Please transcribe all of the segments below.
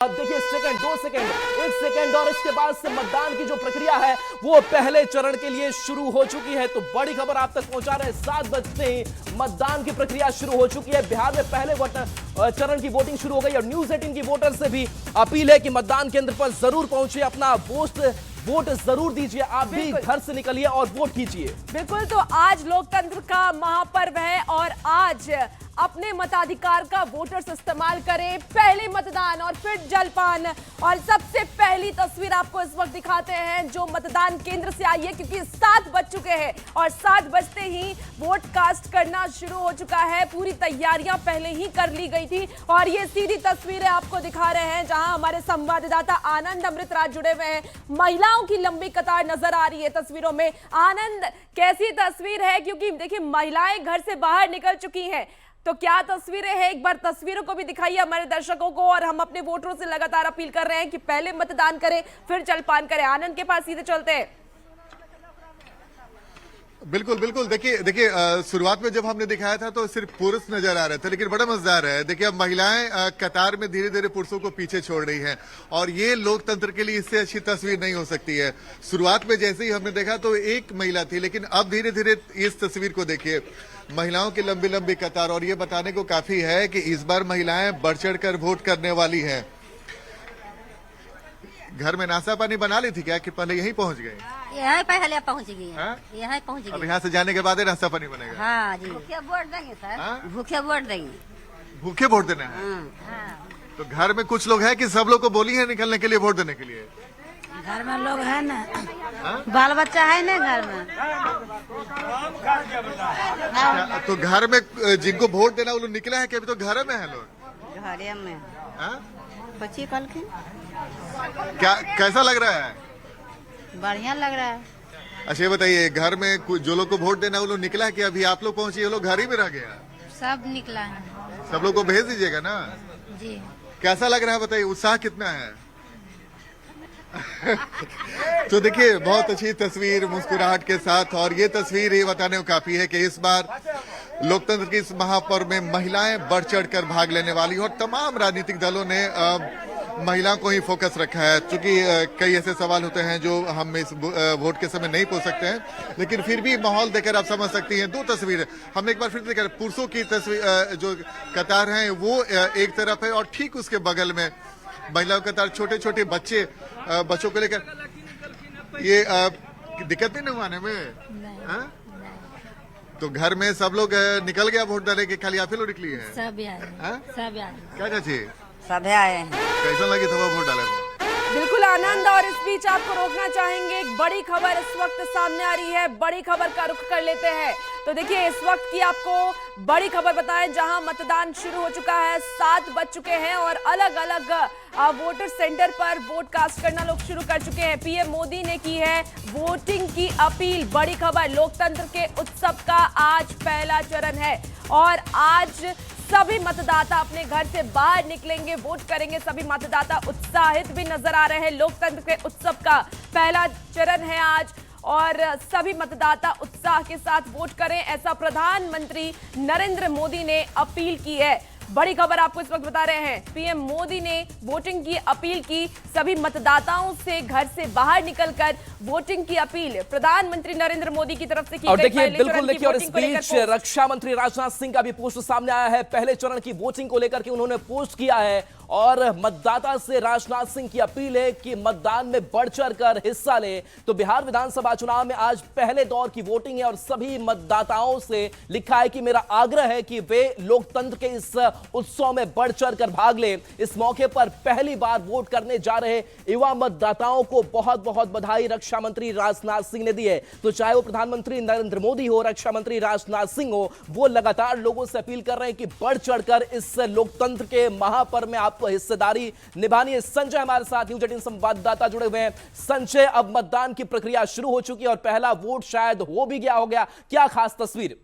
अब देखिए second, 2 second, 1 second और इसके बाद से मतदान की जो प्रक्रिया है वो पहले चरण के लिए शुरू हो चुकी है। तो बड़ी खबर आप तक पहुंचा रहे हैं, 7 बजते ही मतदान की प्रक्रिया शुरू हो चुकी है। बिहार में पहले चरण की वोटिंग शुरू हो गई और न्यूज 18 की वोटर से भी अपील है कि मतदान केंद्र पर जरूर पहुंचिए, अपना वोट जरूर दीजिए। आप भी घर से निकलिए और वोट कीजिए। बिल्कुल, तो आज लोकतंत्र का महापर्व है और आज अपने मताधिकार का वोटर्स इस्तेमाल करें। पहले मतदान और फिर जलपान। और सबसे पहली तस्वीर आपको इस वक्त दिखाते हैं जो मतदान केंद्र से आई है, क्योंकि 7 बज चुके हैं और 7 बजते ही वोट कास्ट करना शुरू हो चुका है। पूरी तैयारियां पहले ही कर ली गई थी और ये सीधी तस्वीरें आपको दिखा रहे हैं जहां हमारे संवाददाता आनंद अमृतराज जुड़े हुए हैं। महिलाओं की लंबी कतार नजर आ रही है तस्वीरों में। आनंद, कैसी तस्वीर है? क्योंकि देखिए महिलाएं घर से बाहर निकल चुकी हैं, तो क्या तस्वीरें हैं? एक बार तस्वीरों को भी दिखाइए हमारे दर्शकों को। और हम अपने वोटरों से लगातार अपील कर रहे हैं कि पहले मतदान करें फिर जलपान करें। आनंद के पास सीधे चलते हैं। बिल्कुल बिल्कुल, देखिए शुरुआत में जब हमने दिखाया था तो सिर्फ पुरुष नजर आ रहे थे, लेकिन बड़ा मजेदार है। देखिए अब महिलाएं कतार में धीरे धीरे पुरुषों को पीछे छोड़ रही हैं और ये लोकतंत्र के लिए इससे अच्छी तस्वीर नहीं हो सकती है। शुरुआत में जैसे ही हमने देखा तो एक महिला थी, लेकिन अब धीरे धीरे इस तस्वीर को देखिए, महिलाओं की लंबी लंबी कतार। और ये बताने को काफी है कि इस बार महिलाएं बढ़ चढ़ कर वोट करने वाली हैं। घर में नाश्ता पानी बना ली थी क्या कि पहले यहीं पहुंच गए? यहाँ पहले पहुंच गई, यहाँ पहुंच गई। अब यहाँ से जाने के बाद ही नाश्ता पानी बनेगा? हाँ जी, भूखे वोट देंगे सर, भूखे वोट देंगे। भूखे वोट देना है? तो घर में कुछ लोग हैं कि सब लोग को बोली है निकलने के लिए, वोट देने के लिए? घर में लोग है ना, बाल बच्चा है ना घर में। तो घर में जिनको वोट देना वो लोग निकले हैं कि अभी तो घर में है लोग? घरे में बच्ची कल की। क्या कैसा लग रहा है? बढ़िया लग रहा है। अच्छा ये बताइए, घर में जो लोग को वोट देना वो लोग निकला है कि अभी आप लोग पहुंचे, ये लोग घर ही में रह गया? सब निकला है। सब लोग को भेज दीजिएगा ना जी। कैसा लग रहा है बताइए, उत्साह कितना है? तो देखिए बहुत अच्छी तस्वीर मुस्कुराहट के साथ। और ये तस्वीर ये बताने को काफी है कि इस बार लोकतंत्र की इस महापर्व में महिलाएं बढ़ चढ़ कर भाग लेने वाली और तमाम राजनीतिक दलों ने महिलाओं को ही फोकस रखा है। क्योंकि कई ऐसे सवाल होते हैं जो हम इस वोट के समय नहीं पूछ सकते हैं, लेकिन फिर भी माहौल देखकर आप समझ सकती हैं। 2 तस्वीरें हम एक बार फिर देखकर, पुरुषों की तस्वीर जो कतार है वो एक तरफ है और ठीक उसके बगल में महिलाओं का कतार, छोटे छोटे बच्चों को लेकर। ये दिक्कत नहीं हुआ आने में? तो घर में सब लोग निकल गया वोट डाले के, खाली आप ही लोग निकली है? सब आए। क्या चाहिए? सब आए हैं। कैसा लगे था वोट डाले? बिल्कुल आनंद, और इस बीच आपको रोकना चाहेंगे, एक बड़ी खबर इस वक्त सामने आ रही है। बड़ी खबर का रुख कर लेते हैं। तो देखिए इस वक्त की आपको बड़ी खबर बताएं, जहां मतदान शुरू हो चुका है, 7 बज चुके हैं और अलग अलग वोटर सेंटर पर वोट कास्ट करना लोग शुरू कर चुके हैं। पीएम मोदी ने की है वोटिंग की अपील। बड़ी खबर, लोकतंत्र के उत्सव का आज पहला चरण है और आज सभी मतदाता अपने घर से बाहर निकलेंगे, वोट करेंगे। सभी मतदाता उत्साहित भी नजर आ रहे हैं। लोकतंत्र के उत्सव का पहला चरण है आज और सभी मतदाता उत्साह के साथ वोट करें, ऐसा प्रधानमंत्री नरेंद्र मोदी ने अपील की है। बड़ी खबर आपको इस वक्त बता रहे हैं, पीएम मोदी ने वोटिंग की अपील की। सभी मतदाताओं से घर से बाहर निकलकर वोटिंग की अपील प्रधानमंत्री नरेंद्र मोदी की तरफ से की। और देखिए बिल्कुल देखिए, और इस बीच रक्षा मंत्री राजनाथ सिंह का भी पोस्ट सामने आया है। पहले चरण की वोटिंग को लेकर के उन्होंने पोस्ट किया है और मतदाता से राजनाथ सिंह की अपील है कि मतदान में बढ़ चढ़ कर हिस्सा ले। तो बिहार विधानसभा चुनाव में आज पहले दौर की वोटिंग है और सभी मतदाताओं से लिखा है कि मेरा आग्रह है कि वे लोकतंत्र के इस उत्सव में बढ़ चढ़ कर भाग ले। इस मौके पर पहली बार वोट करने जा रहे युवा मतदाताओं को बहुत बहुत बधाई रक्षा मंत्री राजनाथ सिंह ने दी है। तो चाहे वो प्रधानमंत्री नरेंद्र मोदी हो, रक्षा मंत्री राजनाथ सिंह हो, वो लगातार लोगों से अपील कर रहे हैं कि बढ़ चढ़कर इस लोकतंत्र के महापर्व में आपको हिस्सेदारी निभानी है। संजय हमारे साथ न्यूज 18 संवाददाता जुड़े हुए हैं। संजय, अब मतदान की प्रक्रिया शुरू हो चुकी है और पहला वोट शायद हो भी गया होगा, क्या खास तस्वीर?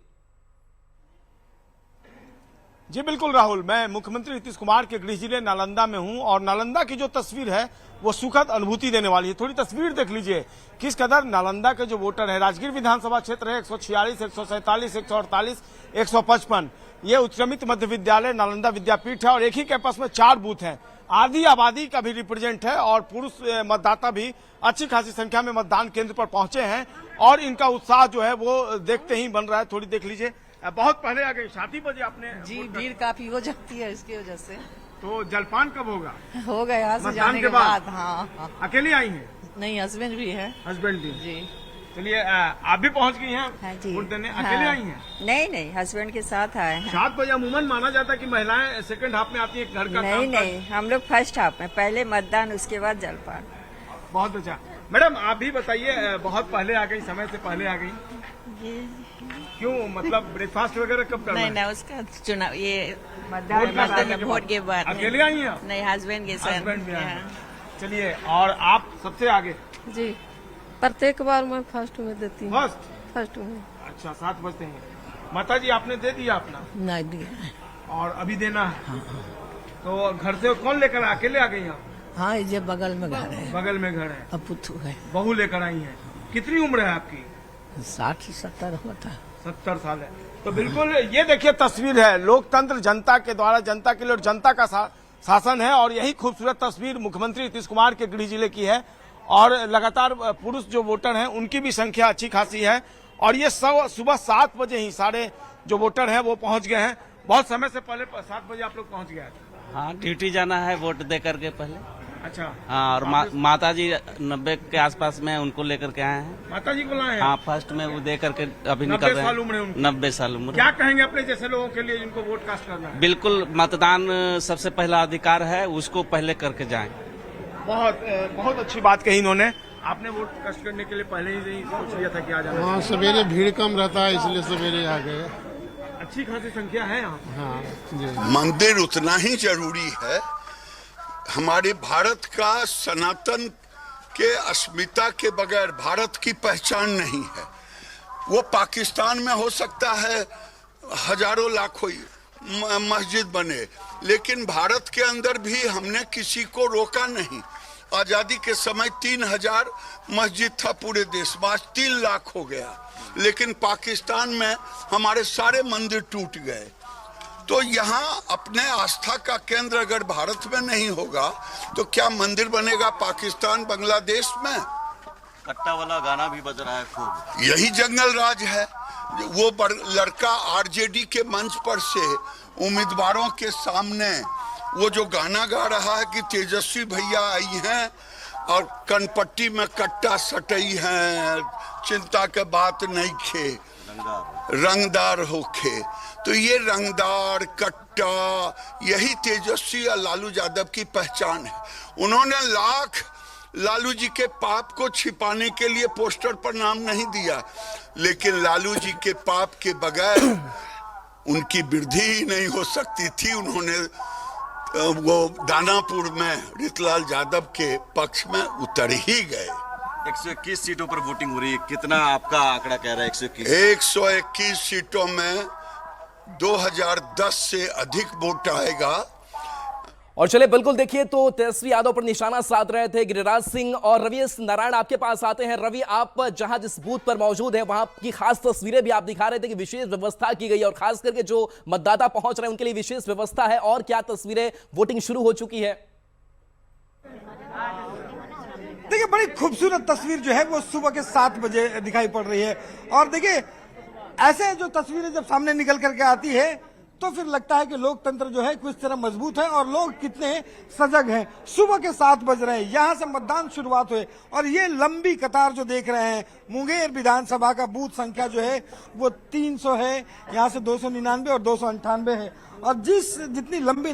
जी बिल्कुल राहुल, मैं मुख्यमंत्री नीतीश कुमार के गृह जिले नालंदा में हूं और नालंदा की जो तस्वीर है वो सुखद अनुभूति देने वाली है। थोड़ी तस्वीर देख लीजिए किस कदर नालंदा के जो वोटर है, राजगीर विधानसभा क्षेत्र है 146, 147, 148, 155, ये उत्क्रमित मध्य विद्यालय नालंदा विद्यापीठ है और एक ही कैंपस में 4 बूथ हैं। आधी आबादी का भी रिप्रेजेंट है और पुरुष मतदाता भी अच्छी खासी संख्या में मतदान केंद्र पर पहुंचे हैं और इनका उत्साह जो है वो देखते ही बन रहा है। थोड़ी देख लीजिए, बहुत पहले आ गए, 7 बजे आपने जी भीड़ काफी हो जाती है इसकी वजह से। तो जलपान कब होगा? हो गया यहाँ से मतदान जाने के के बाद? बाद। हाँ। अकेली आई हैं? नहीं, हस्बैंड भी है। हस्बैंड भी? जी। चलिए, आप भी पहुंच गई हैं हाँ जी। वोट देने? हाँ। अकेले आई हैं? नहीं, हस्बैंड के साथ आए हैं। 7 बजे अमूमन माना जाता है कि महिलाएं सेकंड हाफ में आती है घर का काम। नहीं, हम लोग फर्स्ट हाफ में, पहले मतदान उसके बाद जलपान। बहुत अच्छा। मैडम आप भी बताइए, बहुत पहले आ गई, समय से पहले आ गई, क्यों? मतलब ब्रेकफास्ट वगैरह कब करना है? नहीं, उसका चुनाव ये मतदान वोट के बाद। अकेले आई हैं आप? नहीं, हस्बैंड के साथ। हस्बैंड भी आए हैं। चलिए, और आप सबसे आगे? जी, प्रत्येक बार मैं फर्स्ट में देती हूँ। फर्स्ट में। अच्छा, 7 बजते हैं। माता जी आपने दे दिया अपना? नहीं दिया। और अभी देना है? हाँ। तो घर से कौन लेकर आए? अकेले आ गई आप? हाँ, ये बगल में घर है। बगल में घर है। अब पुथू है। बहू लेकर आई हैं। कितनी उम्र है आपकी? 60-70 होता है। 70 साल है। तो बिल्कुल ये देखिए तस्वीर है, लोकतंत्र जनता के द्वारा, जनता के लिए और जनता का शासन है। और यही खूबसूरत तस्वीर मुख्यमंत्री नीतीश कुमार के गृह जिले की है। और लगातार पुरुष जो वोटर हैं उनकी भी संख्या अच्छी खासी है। और ये सब सुबह 7 बजे ही सारे जो वोटर हैं वो पहुंच गए हैं। बहुत समय से पहले 7 बजे आप लोग पहुंच गए? हाँ, ड्यूटी जाना है वोट दे करके पहले। अच्छा। हाँ, और माता जी 90 के आसपास में उनको लेकर के आए हैं। माता जी को लाए हैं? हाँ, फर्स्ट में वो दे करके अभी निकल रहे हैं। 90 साल उम्र है उनकी? 90 साल उम्र। क्या कहेंगे अपने जैसे लोगों के लिए जिनको वोट कास्ट करना है? बिल्कुल, मतदान सबसे पहला अधिकार है, उसको पहले करके जाएं। बहुत अच्छी बात कही इन्होंने। आपने वोट कास्ट करने के लिए पहले ही नहीं सोच लिया था कि आ जाना? हाँ, सवेरे भीड़ कम रहता है इसलिए सवेरे आ गए। अच्छी खासी संख्या है यहाँ। हाँ जी। मंदिर उतना ही जरूरी है। हमारे भारत का सनातन के अस्मिता के बगैर भारत की पहचान नहीं है। वो पाकिस्तान में हो सकता है हजारों लाखों मस्जिद बने, लेकिन भारत के अंदर भी हमने किसी को रोका नहीं। आजादी के समय 3000 मस्जिद था पूरे देश में, आज 3 लाख हो गया। लेकिन पाकिस्तान में हमारे सारे मंदिर टूट गए। तो यहाँ अपने आस्था का केंद्र अगर भारत में नहीं होगा तो क्या मंदिर बनेगा पाकिस्तान बांग्लादेश में? कट्टा वाला गाना भी बज रहा है खूब। यही जंगल राज है। वो लड़का आरजेडी के मंच पर से उम्मीदवारों के सामने वो जो गाना गा रहा है कि तेजस्वी भैया आई हैं और कनपट्टी में कट्टा सटई हैं, चिंता के बात नहीं खे, रंगदार होखे। तो ये रंगदार कट्टा यही तेजस्वी और लालू यादव की पहचान है। उन्होंने लाख लालू जी के पाप को छिपाने के लिए पोस्टर पर नाम नहीं दिया, लेकिन लालू जी के पाप के बगैर उनकी वृद्धि ही नहीं हो सकती थी। उन्होंने वो दानापुर में रीतलाल यादव के पक्ष में उतर ही गए। 121 सीटों पर वोटिंग हो रही है, कितना आपका आंकड़ा कह रहा है? 121 सीटों में 2010 से अधिक वोट आएगा। और चले बिल्कुल देखिए, तो तेजस्वी यादव पर निशाना साध रहे थे गिरिराज सिंह और रवि नारायण आपके पास आते हैं। रवि, आप जहां जिस बूथ पर मौजूद है वहां की खास तस्वीरें भी आप दिखा रहे थे कि विशेष व्यवस्था की गई है और खास करके जो मतदाता पहुंच रहे हैं उनके लिए विशेष व्यवस्था है। और क्या तस्वीरें, वोटिंग शुरू हो चुकी है? देखिए, बड़ी खूबसूरत तस्वीर जो है वो सुबह के 7 बजे दिखाई पड़ रही है। और देखिए, ऐसे जो तस्वीरें जब सामने निकल करके आती है तो फिर लगता है कि लोकतंत्र जो है किस तरह मजबूत है और लोग कितने सजग हैं। सुबह के 7 बज रहे हैं, यहाँ से मतदान शुरुआत हुए और ये लंबी कतार जो देख रहे हैं, मुंगेर विधानसभा का बूथ संख्या जो है वो 300 है, यहाँ से 299 और 298 है। और जितनी लंबी